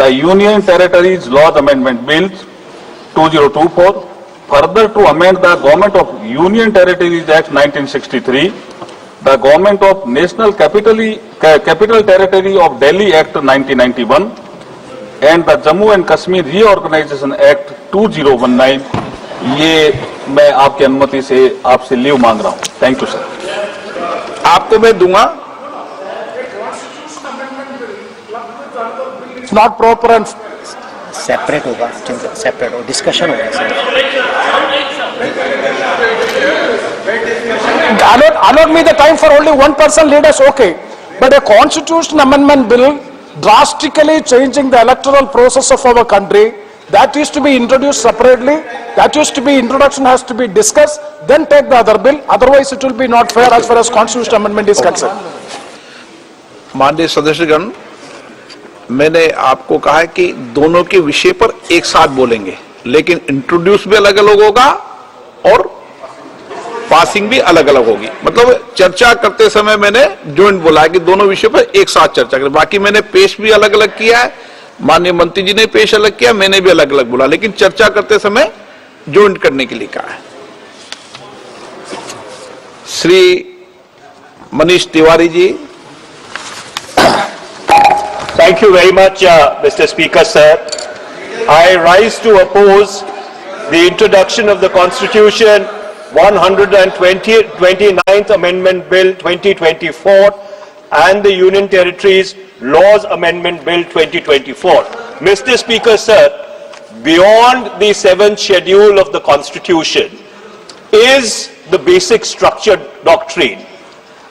the Union Territories Laws Amendment Bill 2024, further to amend the Government of Union Territories Act 1963, the Government of National Capital Territory of Delhi Act 1991, and the Jammu and Kashmir Reorganization Act 2019, ये मैं आपकी अनुमति से आपसे leave मांग रहा हूं। Thank you sir. आपको मैं दूंगा। नॉट प्रॉपर एंड सेपरेट होगा, सेपरेट होगा, डिस्कशन होगा sir. allot me the time for only one person leaders, okay, but a constitution amendment bill drastically changing the electoral process of our country, that is to be introduced separately, that is to be introduction has to be discussed, then take the other bill, otherwise it will be not fair as far as constitutional amendment is concerned. माननीय सदस्यगण, मैंने आपको कहा है कि दोनों के विषय पर एक साथ बोलेंगे, लेकिन इंट्रोड्यूस भी अलग अलग होगा और पासिंग भी अलग अलग होगी। मतलब चर्चा करते समय मैंने जॉइंट बोला है कि दोनों विषय पर एक साथ चर्चा करें। बाकी मैंने पेश भी अलग अलग किया है, माननीय मंत्री जी ने पेश अलग किया, मैंने भी अलग अलग बोला, लेकिन चर्चा करते समय जॉइंट करने के लिए कहा है। Shri Manish Tiwari ji. Thank you very much, Mr. Speaker, sir. I rise to oppose the introduction of the Constitution 129th Amendment Bill 2024 and the Union Territories Laws Amendment Bill 2024. Mr. Speaker, sir, beyond the 7th schedule of the Constitution is the basic structure doctrine.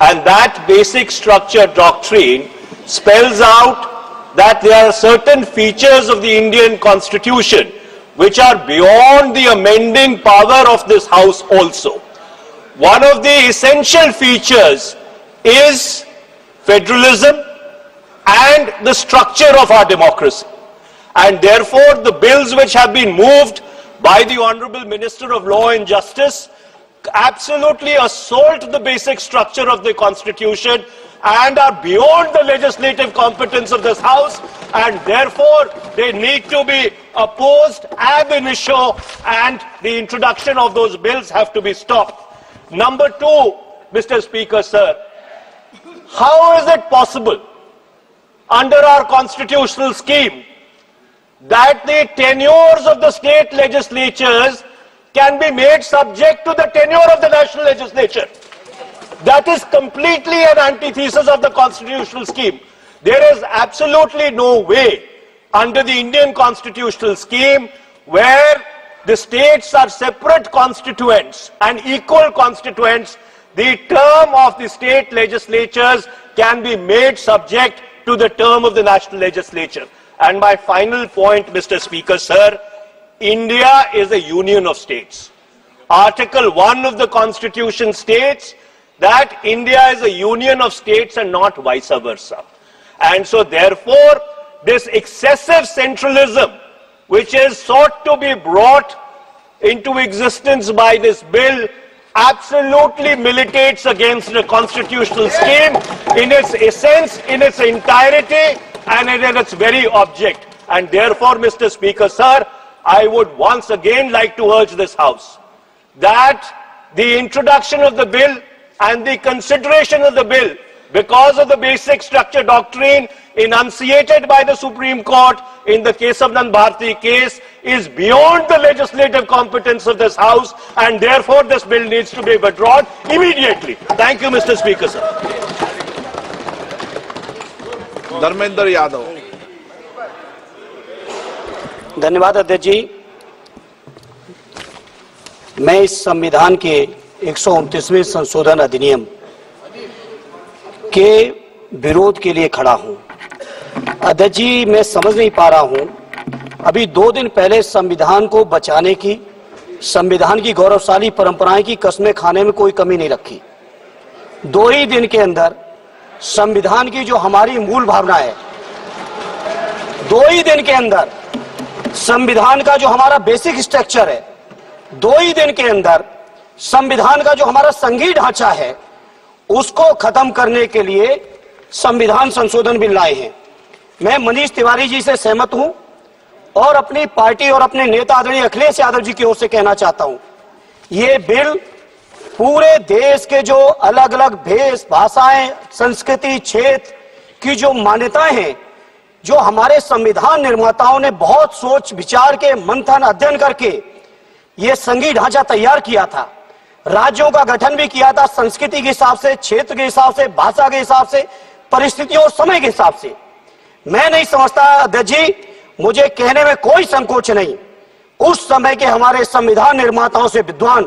And that basic structure doctrine spells out that there are certain features of the Indian Constitution which are beyond the amending power of this House also. One of the essential features is federalism and the structure of our democracy. And therefore, the bills which have been moved by the Honorable Minister of Law and Justice absolutely assault the basic structure of the Constitution and are beyond the legislative competence of this House, and therefore they need to be opposed ab initio, and the introduction of those bills have to be stopped. Number two, Mr. Speaker, sir, how is it possible under our constitutional scheme that the tenures of the state legislatures can be made subject to the tenure of the national legislature? That is completely an antithesis of the constitutional scheme. There is absolutely no way under the Indian constitutional scheme where the states are separate constituents and equal constituents, the term of the state legislatures can be made subject to the term of the national legislature. And my final point, Mr. Speaker, sir, India is a union of states. Article 1 of the Constitution states that India is a union of states and not vice versa. And so therefore, this excessive centralism which is sought to be brought into existence by this bill absolutely militates against the constitutional scheme in its essence, in its entirety, and in its very object. And therefore, Mr. Speaker, sir, I would once again like to urge this House that the introduction of the bill and the consideration of the bill, because of the basic structure doctrine enunciated by the Supreme Court in the Kesavanand Bharti case, is beyond the legislative competence of this House, and therefore this bill needs to be withdrawn immediately. Thank you, Mr. Speaker, sir. Dharmendra Yadav. धन्यवाद अध्यक्ष जी। मैं इस संविधान के 129वें संशोधन अधिनियम के विरोध के लिए खड़ा हूं। अध्यक्ष जी, मैं समझ नहीं पा रहा हूं, अभी 2 दिन पहले संविधान को बचाने की, संविधान की गौरवशाली परंपराएं की कस्में खाने में कोई कमी नहीं रखी। 2 ही दिन के अंदर संविधान की जो हमारी मूल भावना है, 2 ही दिन के अंदर संविधान का जो हमारा बेसिक स्ट्रक्चर है, 2 ही दिन के अंदर संविधान का जो हमारा संघीय ढांचा है, उसको खत्म करने के लिए संविधान संशोधन बिल लाए हैं। मैं मनीष तिवारी जी से सहमत हूं और अपनी पार्टी और अपने नेता आदरणीय अखिलेश यादव जी की ओर से कहना चाहता हूं, ये बिल पूरे देश के जो अलग अलग भेष भाषाएं, संस्कृति, क्षेत्र की जो मान्यताएं हैं, जो हमारे संविधान निर्माताओं ने बहुत सोच विचार के मंथन अध्ययन करके ये संघीय ढांचा तैयार किया था, राज्यों का गठन भी किया था संस्कृति के हिसाब से, क्षेत्र के हिसाब से, भाषा के हिसाब से, परिस्थितियों और समय के हिसाब से। मैं नहीं समझता अध्यक्ष जी, मुझे कहने में कोई संकोच नहीं, उस समय के हमारे संविधान निर्माताओं से विद्वान,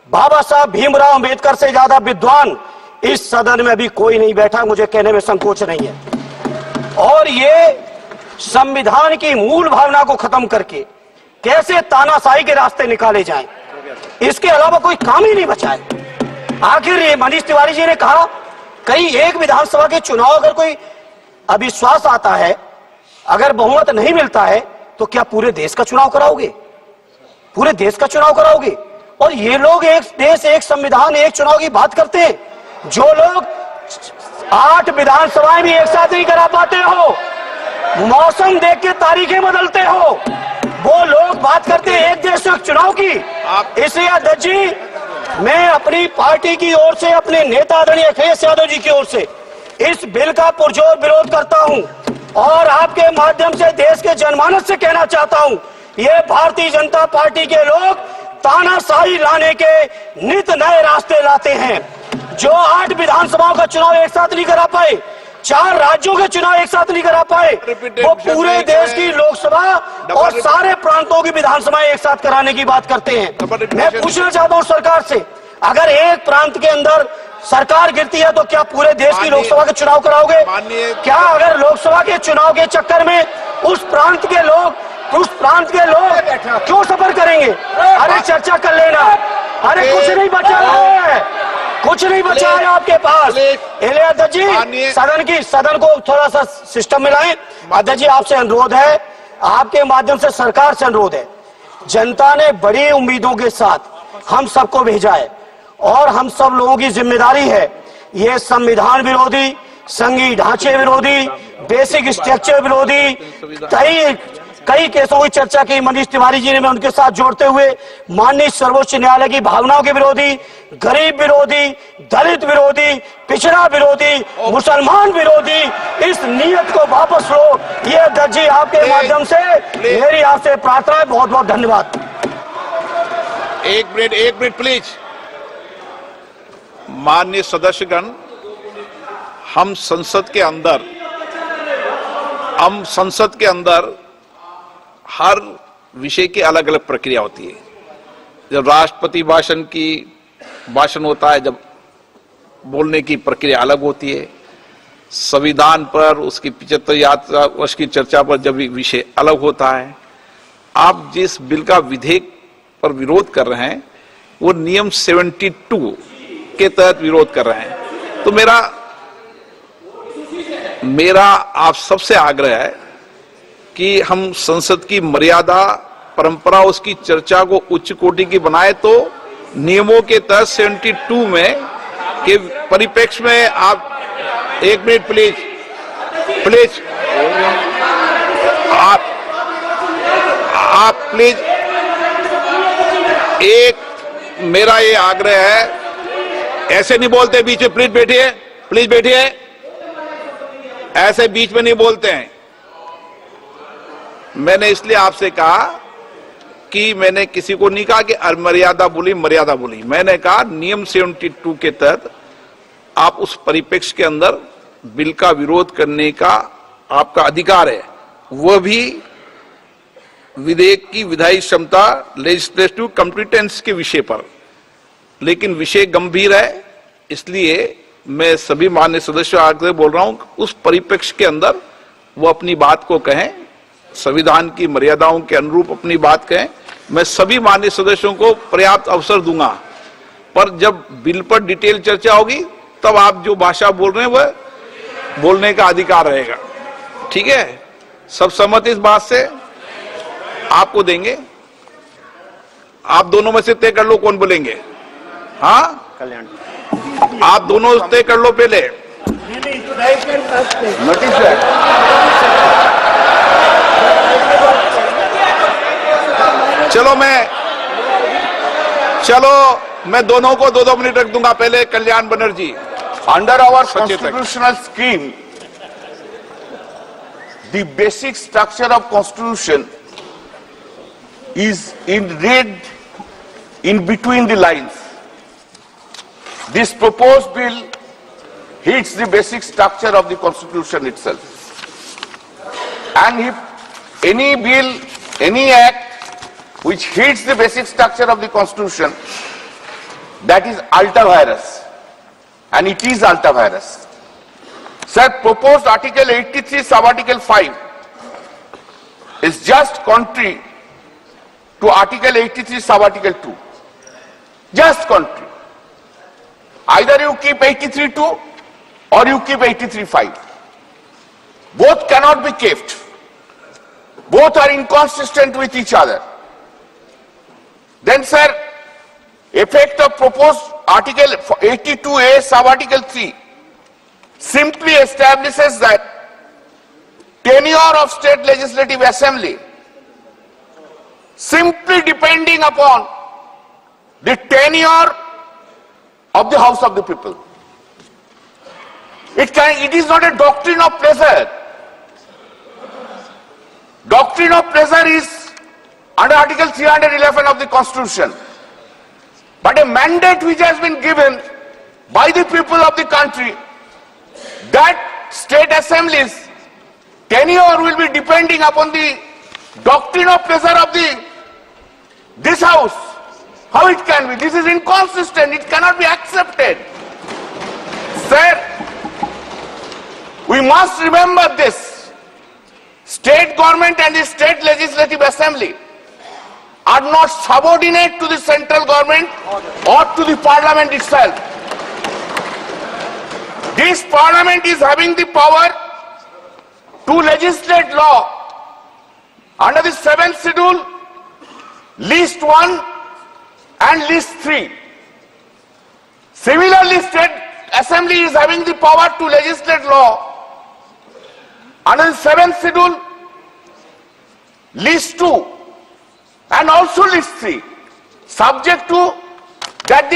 बाबा साहब भीमराव अंबेडकर से ज्यादा विद्वान इस सदन में अभी कोई नहीं बैठा, मुझे कहने में संकोच नहीं है। और ये संविधान की मूल भावना को खत्म करके कैसे तानाशाही के रास्ते निकाले जाएं, इसके अलावा कोई काम ही नहीं बचा है। आखिर ये मनीष तिवारी जी ने कहा, कहीं एक विधानसभा के चुनाव अगर कोई अविश्वास आता है, अगर बहुमत नहीं मिलता है, तो क्या पूरे देश का चुनाव कराओगे? पूरे देश का चुनाव कराओगे? और ये लोग एक देश, एक संविधान, एक चुनाव की बात करते हैं। जो लोग 8 विधानसभाएं भी एक साथ नहीं करा पाते हो, मौसम देख के तारीखें बदलते हो, वो लोग बात करते हैं एक देश एक चुनाव की। इसलिए अध्यक्ष जी, मैं अपनी पार्टी की ओर से, अपने नेता आदरणीय अखिलेश यादव जी की ओर से इस बिल का पुरजोर विरोध करता हूं और आपके माध्यम से देश के जनमानस से कहना चाहता हूं, ये भारतीय जनता पार्टी के लोग तानाशाही लाने के नित नए रास्ते लाते हैं। जो 8 विधानसभाओं का चुनाव एक साथ नहीं करा पाए, 4 राज्यों के चुनाव एक साथ नहीं करा पाए, वो पूरे देश की लोकसभा और सारे प्रांतों की विधानसभाएं एक साथ कराने की बात करते हैं। मैं पूछना चाहता हूं सरकार से, अगर एक प्रांत के अंदर सरकार गिरती है तो क्या पूरे देश की लोकसभा के चुनाव कराओगे? क्या अगर लोकसभा के चुनाव के चक्कर में उस प्रांत के लोग क्यों सफर करेंगे? अरे चर्चा कर लेना, अरे कुछ नहीं बचा है, कुछ नहीं बचा है आपके पास। अध्यक्ष जी, सदन को थोड़ा सा सिस्टम में लाएं। अध्यक्ष जी, आपसे अनुरोध है, आपके माध्यम से सरकार से अनुरोध है, जनता ने बड़ी उम्मीदों के साथ हम सबको भेजा है और हम सब लोगों की जिम्मेदारी है, ये संविधान विरोधी, संघीय ढांचे विरोधी, बेसिक स्ट्रक्चर विरोधी, कई केसों की चर्चा की मनीष तिवारी जी ने, मैं उनके साथ जोड़ते हुए माननीय सर्वोच्च न्यायालय की भावनाओं के विरोधी, गरीब विरोधी, दलित विरोधी, पिछड़ा विरोधी, मुसलमान विरोधी, इस नीयत को वापस लो। ये अध्यक्ष जी, आपके माध्यम से मेरी आपसे प्रार्थना है। बहुत बहुत धन्यवाद। एक मिनट प्लीज। माननीय सदस्यगण, हम संसद के अंदर हर विषय की अलग अलग प्रक्रिया होती है। जब राष्ट्रपति भाषण होता है, जब बोलने की प्रक्रिया अलग होती है। संविधान पर उसकी 75 वर्ष की चर्चा पर जब विषय अलग होता है। आप जिस बिल का विधेयक पर विरोध कर रहे हैं, वो नियम 72 के तहत विरोध कर रहे हैं। तो मेरा आप सबसे आग्रह है कि हम संसद की मर्यादा, परंपरा, उसकी चर्चा को उच्च कोटि की बनाए, तो नियमों के तहत 72 में के परिप्रेक्ष्य में आप 1 मिनट प्लीज आप प्लीज, मेरा ये आग्रह है, ऐसे नहीं बोलते बीच में, प्लीज बैठिए, ऐसे बीच में नहीं बोलते हैं। मैंने इसलिए आपसे कहा कि मैंने किसी को नहीं कहा कि मर्यादा बोली, मैंने कहा नियम 72 के तहत आप उस परिप्रेक्ष्य के अंदर बिल का विरोध करने का आपका अधिकार है, वह भी विधेयक की विधायी क्षमता, लेजिस्लेटिव कॉम्पिटेंस के विषय पर। लेकिन विषय गंभीर है, इसलिए मैं सभी मान्य सदस्यों आग्रह बोल रहा हूं, उस परिप्रेक्ष्य के अंदर वो अपनी बात को कहें, संविधान की मर्यादाओं के अनुरूप अपनी बात कहें। मैं सभी मान्य सदस्यों को पर्याप्त अवसर दूंगा, पर जब बिल पर डिटेल चर्चा होगी तब आप जो भाषा बोल रहे हैं वह बोलने का अधिकार रहेगा। ठीक है, सब सहमत इस बात से? आपको देंगे, आप दोनों में से तय कर लो कौन बोलेंगे। हाँ, आप दोनों तय कर लो पहले। Notice that. चलो मैं दोनों को 2-2 मिनट रख दूंगा। पहले Kalyan Banerjee. Under our Sachetak. constitutional scheme, the basic structure of constitution is read in between the lines. This proposed bill hits the basic structure of the constitution itself. And if any bill, any act which hits the basic structure of the constitution, that is ultra-virus. And it is ultra-virus. Sir, proposed Article 83, Sub-Article 5 is just contrary to Article 83, Sub-Article 2. Just contrary. Either you keep 83.2 or you keep 83.5. Both cannot be kept. Both are inconsistent with each other. Then, sir, effect of proposed Article 82A, Sub-Article 3 simply establishes that tenure of state legislative assembly simply depending upon the tenure of the House of the People. It is not a doctrine of pleasure. Doctrine of pleasure is under Article 311 of the Constitution. But a mandate which has been given by the people of the country that state assemblies tenure will be depending upon the doctrine of pleasure of this house. How it can be? This is inconsistent. It cannot be accepted. Sir, we must remember this. State government and the state legislative assembly are not subordinate to the central government or to the parliament itself. This parliament is having the power to legislate law under the 7th schedule, list 1 and list 3. Similarly, state assembly is having the power to legislate law under the 7th schedule, list 2 and also list 3, subject to that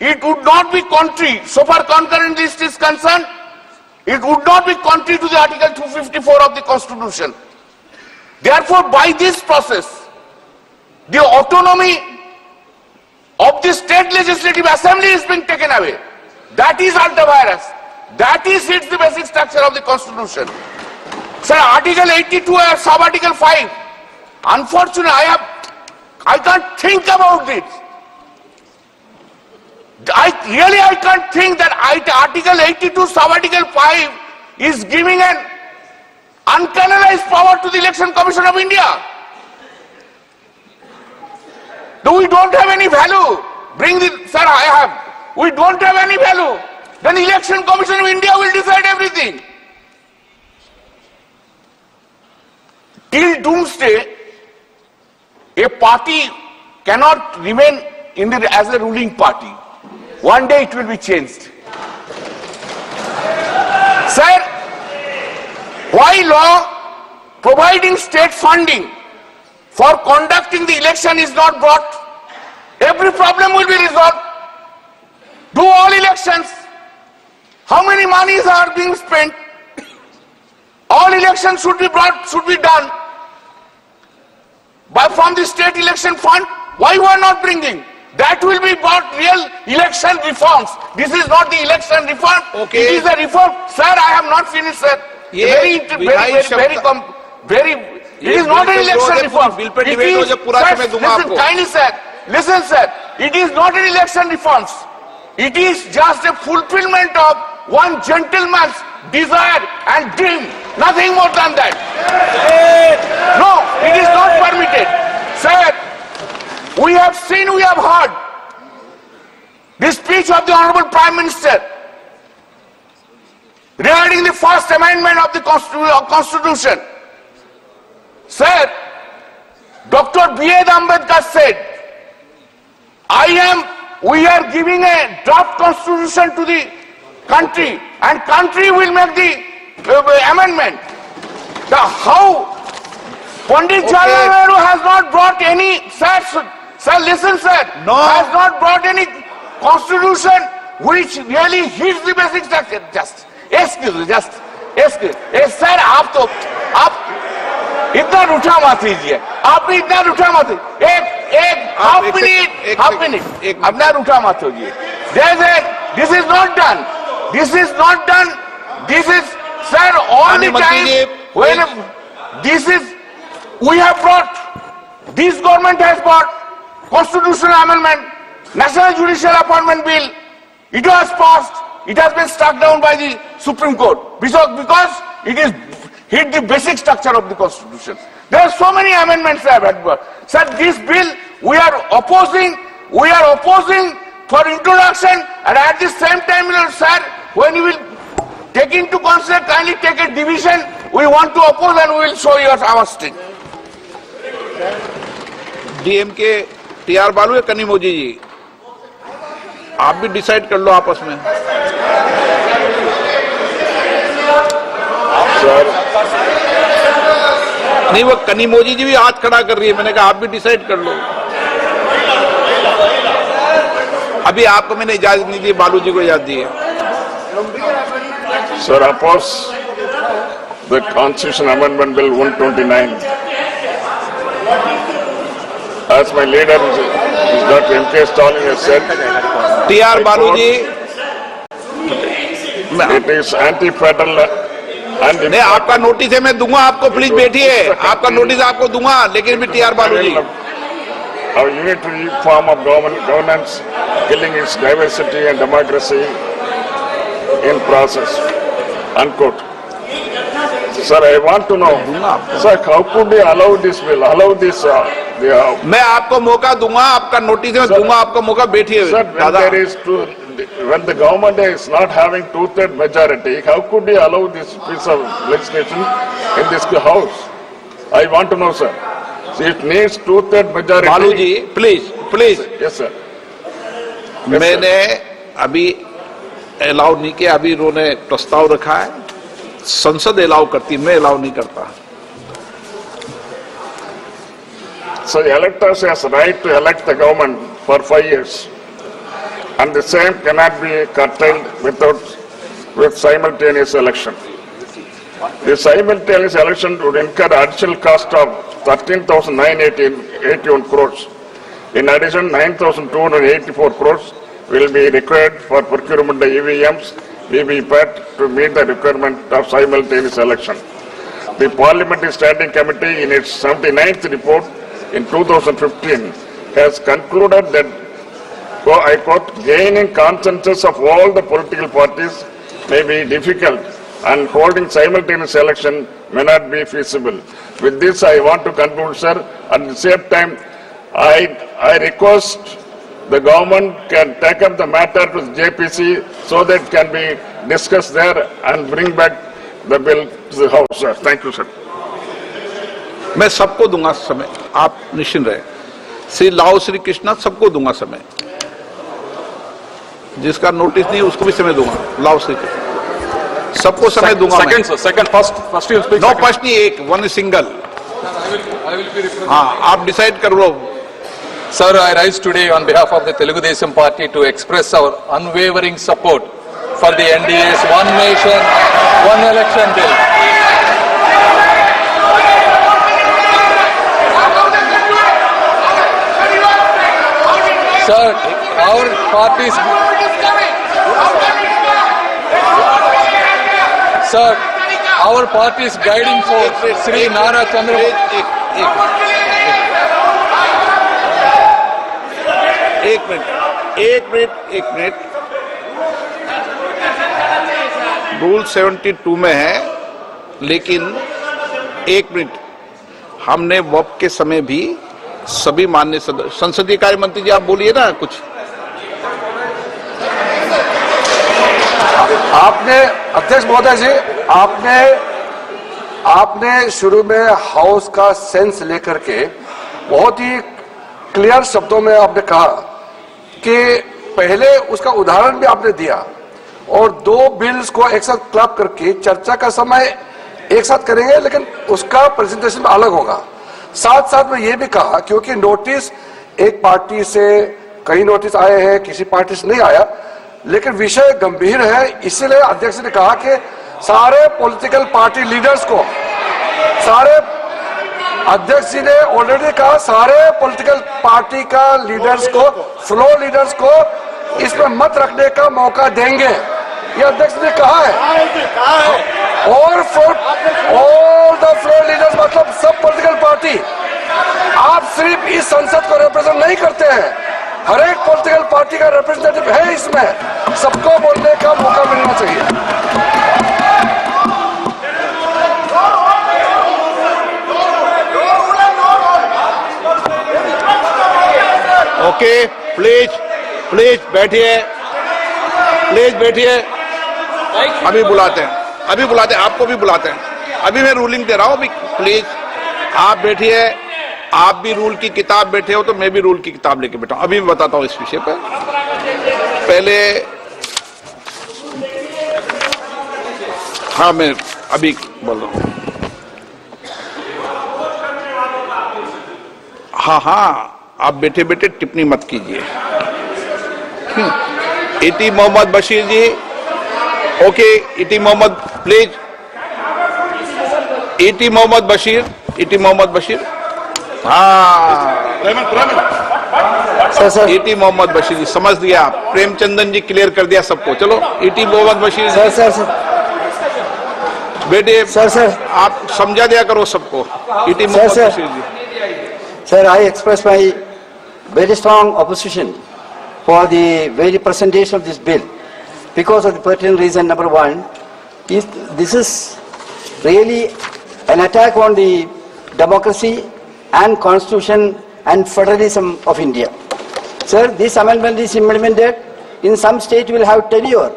it would not be contrary, so far concurrent list is concerned, it would not be contrary to the Article 254 of the Constitution. Therefore, by this process, the autonomy of the state legislative assembly is being taken away. That is ultra-virus. That is hits the basic structure of the Constitution. Sir, Article 82 or Sub-Article 5, unfortunately, I can't think about it. I can't think that Article 82, Sub-Article 5 is giving an uncanonized power to the Election Commission of India. No, we don't have any value. We don't have any value. Then the Election Commission of India will decide everything. Till doomsday, a party cannot remain as a ruling party. One day it will be changed. Sir, why law providing state funding for conducting the election is not brought? Every problem will be resolved. Do all elections. How many monies are being spent? All elections should be done from the state election fund. Why we are not bringing? That will be about real election reforms. This is not the election reform. Okay. It is a reform. Sir, I have not finished, sir. It is not an election reform. Listen, sir. It is not an election reforms. It is just a fulfillment of one gentleman's desire and dream. Nothing more than that. No, it is not permitted. Sir, we have seen, we have heard the speech of the Honorable Prime Minister regarding the first amendment of the Constitution. Sir, Dr. B.A. Ambedkar said, we are giving a draft constitution to the country and country will make the amendment. How Pandit Jawaharlal Nehru has not brought any, sir, listen, sir, No. has not brought any constitution which really hits the basic structure. Just, excuse me, sir, आप इतना रूठा मत लीजिए, आप भी इतना रूठा मत, एक half minute, अपना रूठा मत होइए. This is not done. This is not done. This is, sir, all the time. When this is, we have brought, this government has brought constitutional amendment, National Judicial Appointment Bill. It was passed. It has been struck down by the Supreme Court because it is hit the basic structure of the Constitution. There are so many amendments that have been. Sir, this bill we are opposing for introduction, and at the same time, sir, when you will take into consider, kindly take a division. We want to oppose and we will show you our state. DMK TR बालू या कनिमोझी जी, आप भी decide कर लो आपस में. नहीं, वो कनिमोझी जी भी हाथ खड़ा कर रही है, मैंने कहा आप भी डिसाइड कर लो. अभी आपको मैंने इजाजत नहीं दी, बालू जी को इजाजत दी है. Sir, oppose the Constitution Amendment Bill 129. As my leader, Dr. M.K. Stalin has said, TR बालू जी, it is anti-federal and नहीं, आपका नोटिस है, मैं दूंगा आपको, प्लीज बैठिए, आपका नोटिस आपको दूंगा, लेकिन भी टीआर बालू जी. our unitary form of governance, killing its diversity and democracy in process. Unquote. Sir, I want to know, sir, how could they allow this bill, allow this, मैं आपको मौका दूंगा, आपका नोटिस है, मैं दूंगा आपको मौका, बैठिए. sir, when the government is not having two-third majority, how could they allow this piece of legislation in this house? I want to know, sir. See, it needs two-third majority. बालू जी, please. Yes, sir. मैंने अभी allow नहीं किया, अभी इन्होंने प्रस्ताव रखा है, संसद अलाउ करती, मैं अलाउ नहीं करता. So the electors has right to elect the government for 5 years, and the same cannot be curtailed with simultaneous election. The simultaneous election would incur additional cost of 13,981 crores. In addition, 9,284 crores will be required for procurement of EVMs, VVPAT to meet the requirement of simultaneous election. The Parliamentary Standing Committee in its 79th report in 2015 has concluded that, I quote, gaining consensus of all the political parties may be difficult and holding simultaneous election may not be feasible. With this, I want to conclude, sir. At the same time, I request the government can take up the matter to the JPC so that it can be discussed there and bring back the bill to the House, sir. Thank you, sir. मैं सबको दूंगा समय, आप निश्चिंत रहे. श्री लाओ श्री कृष्णा सबको दूंगा समय, जिसका नोटिस नहीं उसको भी समय दूंगा. लाओ श्री कृष्णा सबको समय दूंगा. First you speak. No first नहीं, एक वन सिंगल. हाँ, आप डिसाइड कर लो. Sir, I rise today on behalf of the Telugu Desam Party to express our unwavering support for the NDA's One Nation, One Election bill. Sir, our party's... Sir, our party's guiding force, Sri Nara Chandrababu... एक minute. Rule 72 में है, लेकिन एक minute, हमने वक्त के समय भी सभी माननीय संसदीय कार्य मंत्री जी, आप बोलिए ना कुछ. आपने, अध्यक्ष महोदय जी, आपने शुरू में हाउस का सेंस लेकर के बहुत ही क्लियर शब्दों में आपने कहा कि पहले उसका उदाहरण भी आपने दिया और दो बिल्स को एक साथ क्लब करके चर्चा का समय एक साथ करेंगे, लेकिन उसका प्रेजेंटेशन अलग होगा। साथ साथ में ये भी कहा, क्योंकि नोटिस एक पार्टी से कई नोटिस आए हैं, किसी पार्टी से नहीं आया, लेकिन विषय गंभीर है, इसीलिए अध्यक्ष ने कहा कि सारे पॉलिटिकल पार्टी लीडर्स को, सारे अध्यक्ष जी ने ऑलरेडी कहा सारे पॉलिटिकल पार्टी का लीडर्स को, फ्लोर लीडर्स को इसमें मत रखने का मौका देंगे, ये अध्यक्ष ने कहा है। और ऑल द फ्लोर लीडर्स मतलब सब पॉलिटिकल पार्टी, आप सिर्फ इस संसद को रिप्रेजेंट नहीं करते हैं, हर एक पॉलिटिकल पार्टी का रिप्रेजेंटेटिव है इसमें, सबको बोलने का मौका मिलना चाहिए। ओके, प्लीज प्लीज बैठिए, प्लीज बैठिए। अभी बुलाते हैं, अभी बुलाते हैं, आपको भी बुलाते हैं। अभी मैं रूलिंग दे रहा हूं, अभी प्लीज आप बैठिए। आप भी रूल की किताब बैठे हो तो मैं भी रूल की किताब लेके बैठा हूं। अभी मैं बताता हूं इस विषय पर। पहले हाँ, मैं अभी बोल रहा हूं। हाँ, आप बैठे बैठे टिप्पणी मत कीजिए। इटी मोहम्मद बशीर जी, ओके, इटी मोहम्मद प्लीज, इटी मोहम्मद बशीर, हाँ, इटी मोहम्मद बशीर जी, समझ लिया आप। प्रेमचंदन जी क्लियर कर दिया सबको। चलो, इटी मोहम्मद बशीर जी, सर बेटे सर आप समझा दिया करो सबको। इटी मोहम्मद बशीर जी। Sir, I express my very strong opposition for the very presentation of this bill because of the pertinent reason. Number one, is this is really an attack on the democracy and constitution and federalism of India. Sir, this amendment is implemented in some state will have tenure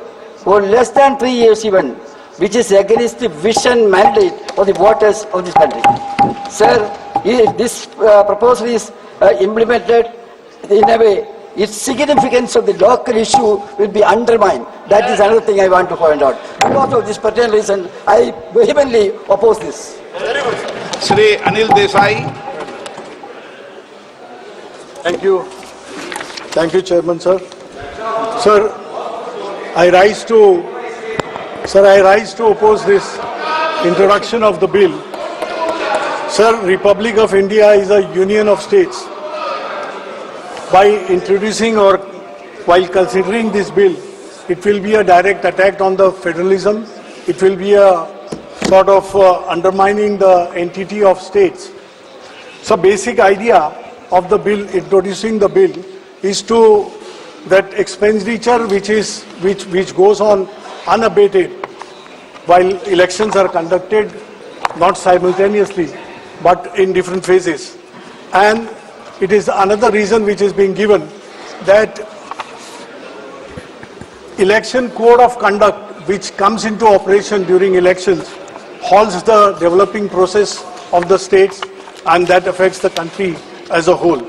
for less than 3 years even, which is against the vision mandate of the voters of this country. Sir, if this proposal is implemented in a way, its significance of the local issue will be undermined. That is another thing I want to point out. Because of this pertinent reason, I vehemently oppose this. Shri Anil Desai. Thank you. Thank you, Chairman, sir. Sir, I rise to oppose this introduction of the bill. Sir, Republic of India is a union of states. By introducing or while considering this bill, it will be a direct attack on the federalism. It will be a sort of undermining the entity of states. So basic idea of the bill, introducing the bill, is to that expenditure which goes on unabated while elections are conducted, not simultaneously, but in different phases. And it is another reason which is being given that election code of conduct which comes into operation during elections halts the developing process of the states, and that affects the country as a whole.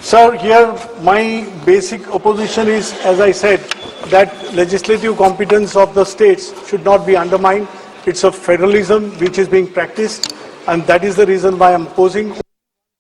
Sir, here my basic opposition is, as I said, that legislative competence of the states should not be undermined. It's a federalism which is being practiced, and that is the reason why I'm opposing.